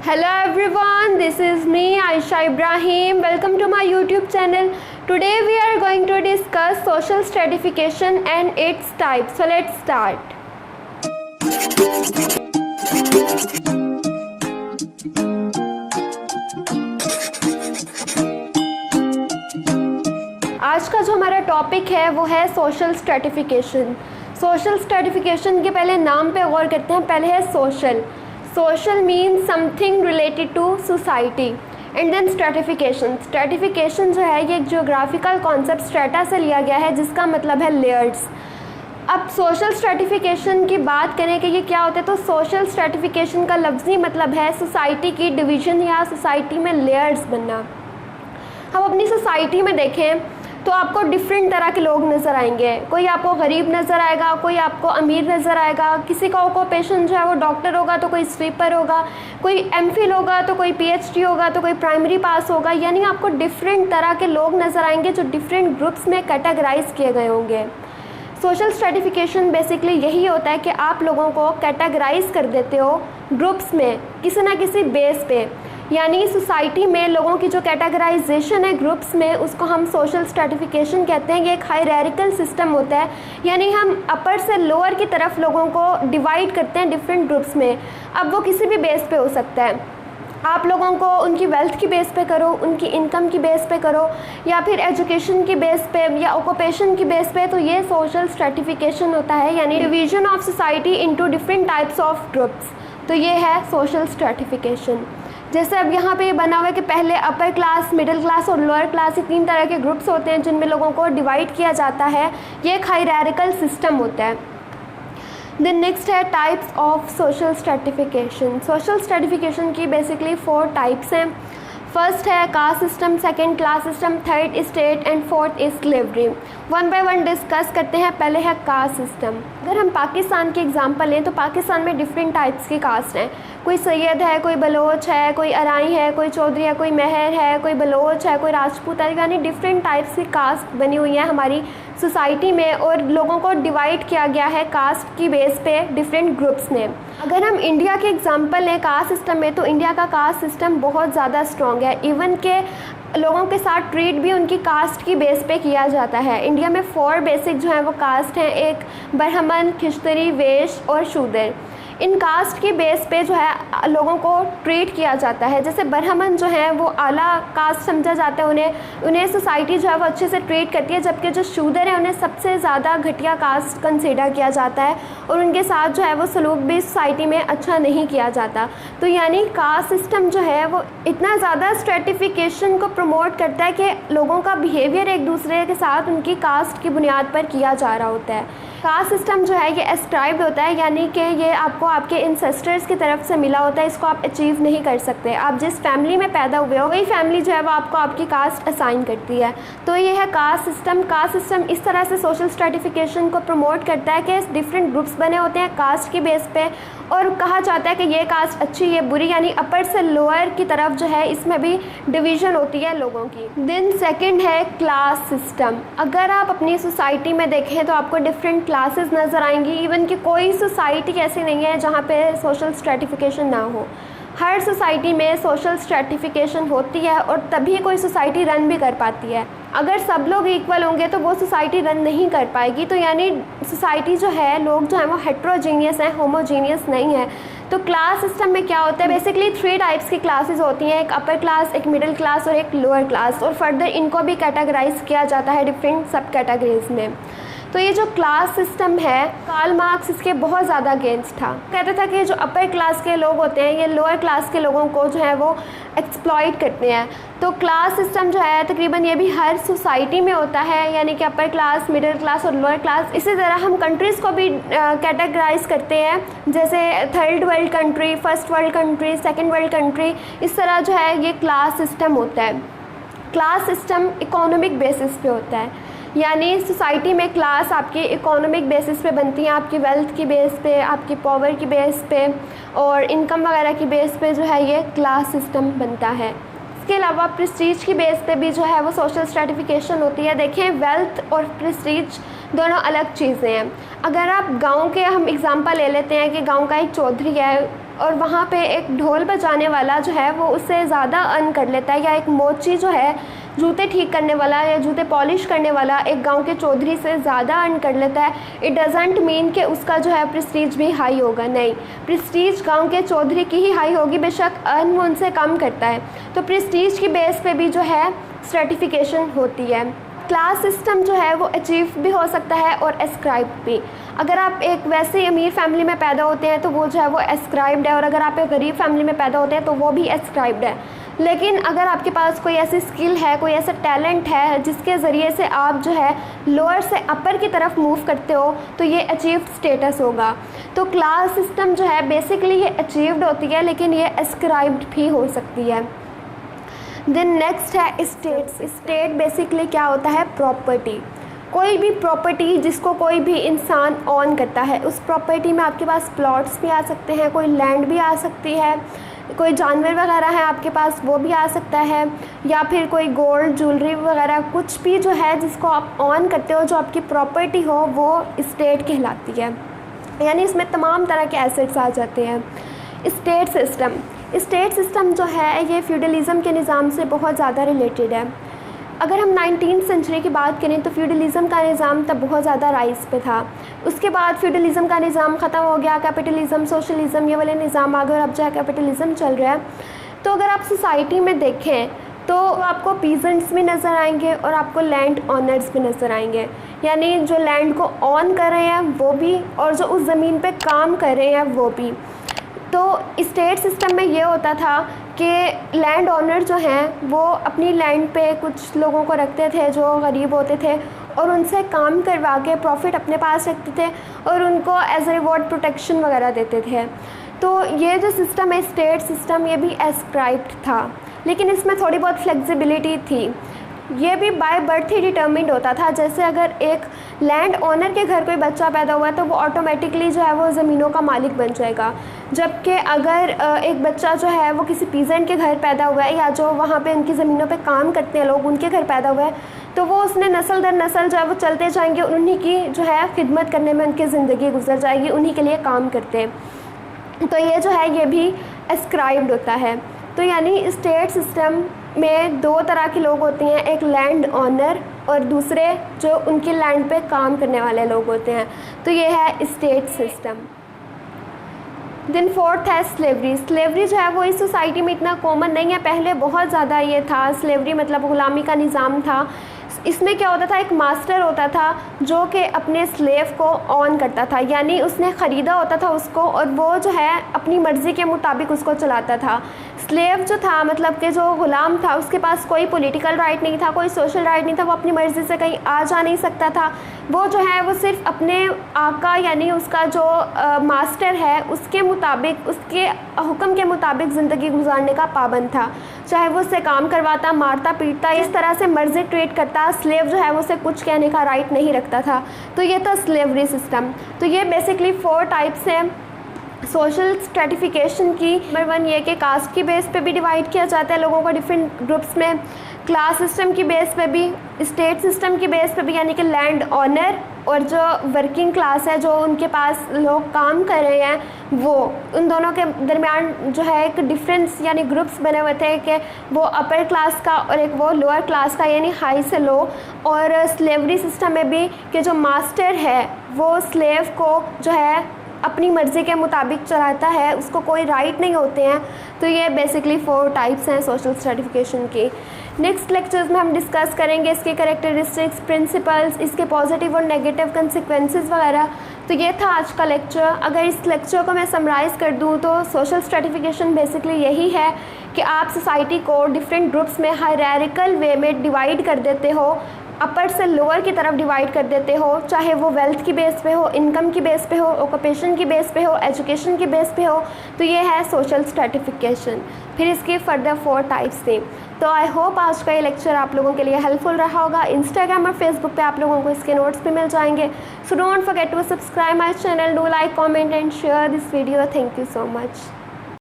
Hello everyone, this is me Aisha Ibrahim. Welcome to my YouTube channel. Today we are going to discuss social stratification and its types. So let's start. आज का जो हमारा topic है वो है social stratification. Social stratification के पहले नाम पे गौर करते हैं। पहले है social. Social means something related to society and then stratification. Stratification जो है ये एक जियोग्राफिकल कॉन्सेप्ट स्ट्रेटा से लिया गया है जिसका मतलब है लेयर्स। अब सोशल स्ट्रेटिफिकेशन की बात करें कि ये क्या होता है, तो सोशल स्ट्रेटिफिकेशन का लफ्ज़ी मतलब है सोसाइटी की डिवीज़न या सोसाइटी में लेयर्स बनना। हम अपनी सोसाइटी में देखें तो आपको डिफरेंट तरह के लोग नज़र आएंगे। कोई आपको गरीब नज़र आएगा, कोई आपको अमीर नज़र आएगा, किसी का ऑक्यूपेशन जो है वो डॉक्टर होगा तो कोई स्वीपर होगा, कोई एमफिल होगा तो कोई पीएचडी होगा तो कोई प्राइमरी पास होगा। यानी आपको डिफरेंट तरह के लोग नज़र आएंगे जो डिफरेंट ग्रुप्स में कैटेगराइज किए गए होंगे। सोशल स्ट्रेटिफिकेशन बेसिकली यही होता है कि आप लोगों को कैटेगराइज कर देते हो ग्रुप्स में किसी ना किसी बेस पे। यानी सोसाइटी में लोगों की जो कैटेगराइजेशन है ग्रुप्स में उसको हम सोशल स्ट्रेटिफिकेशन कहते हैं। ये एक हायरार्किकल सिस्टम होता है, यानी हम अपर से लोअर की तरफ लोगों को डिवाइड करते हैं डिफरेंट ग्रुप्स में। अब वो किसी भी बेस पे हो सकता है। आप लोगों को उनकी वेल्थ की बेस पे करो, उनकी इनकम की बेस पे करो, या फिर एजुकेशन की बेस पे या ऑक्यूपेशन की बेस पे, तो ये सोशल स्ट्रेटिफिकेशन होता है, यानी division of society into different types of groups. तो ये है सोशल स्ट्रेटिफिकेशन। जैसे अब यहाँ पे बना हुआ है कि पहले अपर क्लास, मिडिल क्लास और लोअर क्लास, ये तीन तरह के ग्रुप्स होते हैं जिनमें लोगों को डिवाइड किया जाता है। ये एक हायरार्किकल सिस्टम होता है। देन नेक्स्ट है types of social stratification. Social stratification की बेसिकली 4 टाइप्स हैं। फर्स्ट है caste system, second class system, third state and fourth is slavery. One by one discuss करते हैं। पहले है कास्ट सिस्टम। अगर हम पाकिस्तान की एग्जांपल लें तो पाकिस्तान में डिफरेंट टाइप्स की कास्ट हैं। कोई सैयद है, कोई बलोच है, कोई अराई है, कोई चौधरी है, कोई मेहर है, कोई बलोच है, कोई राजपूत है। यानी डिफरेंट टाइप्स की कास्ट बनी हुई है हमारी सोसाइटी में और लोगों को डिवाइड किया गया है कास्ट की बेस पे डिफरेंट ग्रुप्स में। अगर हम इंडिया के एग्जांपल लें कास्ट सिस्टम में तो इंडिया का कास्ट सिस्टम बहुत ज़्यादा स्ट्रॉन्ग है। इवन के लोगों के साथ ट्रीट भी उनकी कास्ट की बेस पे किया जाता है। इंडिया में 4 बेसिक जो हैं वो कास्ट हैं, एक ब्राह्मण, खिश्तरी, वैश्य और शूद्र। इन कास्ट की बेस पे जो है लोगों को ट्रीट किया जाता है। जैसे ब्राह्मण जो है वो आला कास्ट समझा जाता है, उन्हें सोसाइटी जो है वो अच्छे से ट्रीट करती है, जबकि जो शूद्र है उन्हें सबसे ज़्यादा घटिया कास्ट कंसीडर किया जाता है और उनके साथ जो है वो सलूक भी सोसाइटी में अच्छा नहीं किया जाता। तो यानी कास्ट सिस्टम जो है वो इतना ज़्यादा स्ट्रेटिफिकेशन को प्रमोट करता है कि लोगों का बिहेवियर एक दूसरे के साथ उनकी कास्ट की बुनियाद पर किया जा रहा होता है। कास्ट सिस्टम जो है ये एस्क्राइब्ड होता है, यानी कि ये आपको आपके इंसेस्टर्स की तरफ से मिला होता है। इसको आप अचीव नहीं कर सकते। आप जिस फैमिली में पैदा हुए हो वही फैमिली जो है वो आपको आपकी कास्ट असाइन करती है। तो ये है कास्ट सिस्टम। कास्ट सिस्टम इस तरह से सोशल स्ट्रेटिफिकेशन को प्रमोट करता है कि डिफरेंट ग्रुप्स बने होते हैं कास्ट की बेस पे और कहा जाता है कि ये कास्ट अच्छी, ये बुरी, यानी अपर से लोअर की तरफ जो है इसमें भी डिवीज़न होती है लोगों की। देन सेकंड है क्लास सिस्टम। अगर आप अपनी सोसाइटी में देखें तो आपको डिफरेंट क्लासेस नज़र आएंगी। इवन कि कोई सोसाइटी ऐसी नहीं है जहाँ पे सोशल स्ट्रेटिफिकेशन ना हो। हर सोसाइटी में सोशल स्ट्रेटिफिकेशन होती है और तभी कोई सोसाइटी रन भी कर पाती है। अगर सब लोग इक्वल होंगे तो वो सोसाइटी रन नहीं कर पाएगी। तो यानी सोसाइटी जो है, लोग जो हैं वो हेट्रोजीनियस हैं, होमोजीनियस नहीं है। तो क्लास सिस्टम में क्या होता है, बेसिकली 3 टाइप्स की क्लासेस होती हैं, एक अपर क्लास, एक मिडिल क्लास और एक लोअर क्लास, और फर्दर इनको भी कैटेगराइज किया जाता है डिफरेंट सब कैटेगरीज में। तो ये जो क्लास सिस्टम है, कार्ल मार्क्स इसके बहुत ज़्यादा अगेंस्ट था। कहता था कि जो अपर क्लास के लोग होते हैं ये लोअर क्लास के लोगों को जो है वो एक्सप्लॉइट करते हैं। तो क्लास सिस्टम जो है तकरीबन ये भी हर सोसाइटी में होता है, यानी कि अपर क्लास, मिडिल क्लास और लोअर क्लास। इसी तरह हम कंट्रीज़ को भी कैटेगराइज करते हैं, जैसे third world country, first world country, second world country. इस तरह जो है ये क्लास सिस्टम होता है। क्लास सिस्टम इकोनॉमिक बेसिस पे होता है, यानी सोसाइटी में क्लास आपकी इकोनॉमिक बेसिस पे बनती है, आपकी वेल्थ की बेस पे, आपकी पावर की बेस पे और इनकम वगैरह की बेस पे जो है ये क्लास सिस्टम बनता है। इसके अलावा प्रेस्टीज की बेस पे भी जो है वो सोशल स्ट्रेटिफिकेशन होती है। देखें, वेल्थ और प्रेस्टीज दोनों अलग चीज़ें हैं। अगर आप गांव के हम एग्जांपल ले लेते हैं कि गांव का एक चौधरी है, और वहाँ पे एक ढोल बजाने वाला जो है वो उससे ज़्यादा अर्न कर लेता है, या एक मोची जो है जूते ठीक करने वाला या जूते पॉलिश करने वाला एक गांव के चौधरी से ज़्यादा अर्न कर लेता है, इट डजेंट मीन कि उसका जो है प्रेस्टीज भी हाई होगा। नहीं, प्रेस्टीज गांव के चौधरी की ही हाई होगी, बेशक अर्न वो उनसे कम करता है। तो प्रेस्टीज की बेस पे भी जो है स्ट्रेटिफिकेशन होती है। क्लास सिस्टम जो है वो अचीव भी हो सकता है और एस्क्राइब्ड भी। अगर आप एक वैसे अमीर फैमिली में पैदा होते हैं तो वो जो है वो एस्क्राइब्ड है, और अगर आप एक गरीब फैमिली में पैदा होते हैं तो वो भी एस्क्राइब्ड है। लेकिन अगर आपके पास कोई ऐसी स्किल है, कोई ऐसा टैलेंट है जिसके ज़रिए से आप जो है लोअर से अपर की तरफ मूव करते हो, तो ये अचीव्ड स्टेटस होगा। तो क्लास सिस्टम जो है बेसिकली ये अचीव्ड होती है, लेकिन ये एस्क्राइब्ड भी हो सकती है। देन नेक्स्ट है स्टेट्स। स्टेट बेसिकली क्या होता है? प्रॉपर्टी। कोई भी प्रॉपर्टी जिसको कोई भी इंसान ऑन करता है, उस प्रॉपर्टी में आपके पास प्लॉट्स भी आ सकते हैं, कोई लैंड भी आ सकती है, कोई जानवर वगैरह है आपके पास वो भी आ सकता है, या फिर कोई गोल्ड ज्वेलरी वगैरह कुछ भी जो है जिसको आप ऑन करते हो, जो आपकी प्रॉपर्टी हो, वो स्टेट कहलाती है। यानी इसमें तमाम तरह के एसेट्स आ जाते हैं। स्टेट सिस्टम जो है ये फ्यूडलिज़म के निज़ाम से बहुत ज़्यादा रिलेटेड है। अगर हम 19th सेंचुरी की बात करें तो फ्यूडलिज़म का निज़ाम तब बहुत ज़्यादा राइज पे था। उसके बाद फ्यूडलिज़म का निज़ाम ख़त्म हो गया, कैपिटलिज़म, सोशलिज़म, ये वाले निज़ाम आ गए और अब जो है कैपिटलिज़म चल रहा है। तो अगर आप सोसाइटी में देखें तो आपको पीजेंट्स भी नज़र आएंगे और आपको लैंड ऑनर्स भी नज़र आएंगे, यानी जो लैंड को ऑन कर रहे हैं वो भी, और जो उस ज़मीन पे काम कर रहे हैं वो भी। तो स्टेट सिस्टम में ये होता था कि लैंड ऑनर जो हैं वो अपनी लैंड पे कुछ लोगों को रखते थे जो गरीब होते थे, और उनसे काम करवा के प्रॉफिट अपने पास रखते थे और उनको एज ए रिवॉर्ड प्रोटेक्शन वगैरह देते थे। तो ये जो सिस्टम है स्टेट सिस्टम, ये भी एस्क्राइब्ड था, लेकिन इसमें थोड़ी बहुत फ्लेक्सिबिलिटी थी। ये भी बाय बर्थ ही डिटर्मिंड होता था। जैसे अगर एक लैंड ओनर के घर कोई बच्चा पैदा हुआ तो वो ऑटोमेटिकली जो है वो ज़मीनों का मालिक बन जाएगा, जबकि अगर एक बच्चा जो है वो किसी पीजेंट के घर पैदा हुआ है, या जो वहाँ पे उनकी ज़मीनों पे काम करते हैं लोग, उनके घर पैदा हुआ है, तो वो उसने नस्ल दर नस्ल जो है वो चलते जाएंगे, उन्हीं की जो है खिदमत करने में उनकी ज़िंदगी गुजर जाएगी, उन्हीं के लिए काम करते हैं। तो ये जो है ये भी एस्क्राइब्ड होता है। तो यानी स्टेट सिस्टम में दो तरह के लोग होते हैं, एक लैंड ऑनर और दूसरे जो उनकी लैंड पे काम करने वाले लोग होते हैं। तो ये है स्टेट सिस्टम। देन फोर्थ है स्लेवरी। स्लेवरी जो है वो इस सोसाइटी में इतना कॉमन नहीं है, पहले बहुत ज़्यादा ये था। स्लेवरी मतलब ग़ुलामी का निज़ाम था। इसमें क्या होता था, एक मास्टर होता था जो कि अपने स्लेव को ऑन करता था, यानी उसने ख़रीदा होता था उसको और वो जो है अपनी मर्ज़ी के मुताबिक उसको चलाता था। स्लेव जो था मतलब कि जो ग़ुलाम था उसके पास कोई पॉलिटिकल राइट नहीं था, कोई सोशल राइट नहीं था, वो अपनी मर्ज़ी से कहीं आ जा नहीं सकता था। वो जो है वो सिर्फ अपने आका यानी उसका जो मास्टर है उसके मुताबिक, उसके हुक्म के मुताबिक ज़िंदगी गुजारने का पाबंद था। चाहे वो उससे काम करवाता, मारता, पीटता, इस तरह से मर्ज़ी ट्रीट करता, स्लेव जो है वो उसे कुछ कहने का राइट नहीं रखता था। तो ये था स्लेवरी सिस्टम। तो ये बेसिकली 4 टाइप्स हैं सोशल स्ट्रेटिफिकेशन की। नंबर 1 ये कि कास्ट की बेस पे भी डिवाइड किया जाता है लोगों को डिफरेंट ग्रुप्स में, क्लास सिस्टम की बेस पे भी, स्टेट सिस्टम की बेस पे भी, यानी कि लैंड ऑनर और जो वर्किंग क्लास है, जो उनके पास लोग काम कर रहे हैं, वो उन दोनों के दरमियान जो है एक डिफरेंस यानी ग्रुप्स बने हुए थे कि वो अपर क्लास का और एक वो लोअर क्लास का यानी हाई से लो। और स्लेवरी सिस्टम में भी कि जो मास्टर है वो स्लेव को जो है अपनी मर्ज़ी के मुताबिक चलाता है, उसको कोई राइट नहीं होते हैं। तो ये बेसिकली 4 टाइप्स हैं सोशल स्ट्रेटिफिकेशन की। नेक्स्ट लेक्चर्स में हम डिस्कस करेंगे इसके कैरेक्टरिस्टिक्स, प्रिंसिपल्स, इसके पॉजिटिव और नेगेटिव कंसिक्वेंसेस वगैरह। तो ये था आज का लेक्चर। अगर इस लेक्चर को मैं समराइज़ कर दूँ तो सोशल स्ट्रेटिफिकेशन बेसिकली यही है कि आप सोसाइटी को डिफरेंट ग्रुप्स में हायरार्किकल वे में डिवाइड कर देते हो, अपर से लोअर की तरफ डिवाइड कर देते हो, चाहे वो वेल्थ की बेस पे हो, इनकम की बेस पे हो, ऑक्यूपेशन की बेस पे हो, एजुकेशन की बेस पे हो। तो ये है सोशल स्ट्रेटिफिकेशन। फिर इसके फर्दर 4 टाइप्स थे। तो आई होप आज का ये लेक्चर आप लोगों के लिए हेल्पफुल रहा होगा। इंस्टाग्राम और फेसबुक पे आप लोगों को इसके नोट्स भी मिल जाएंगे। So don't forget to subscribe my channel, do like, comment and share this video. Thank you so much.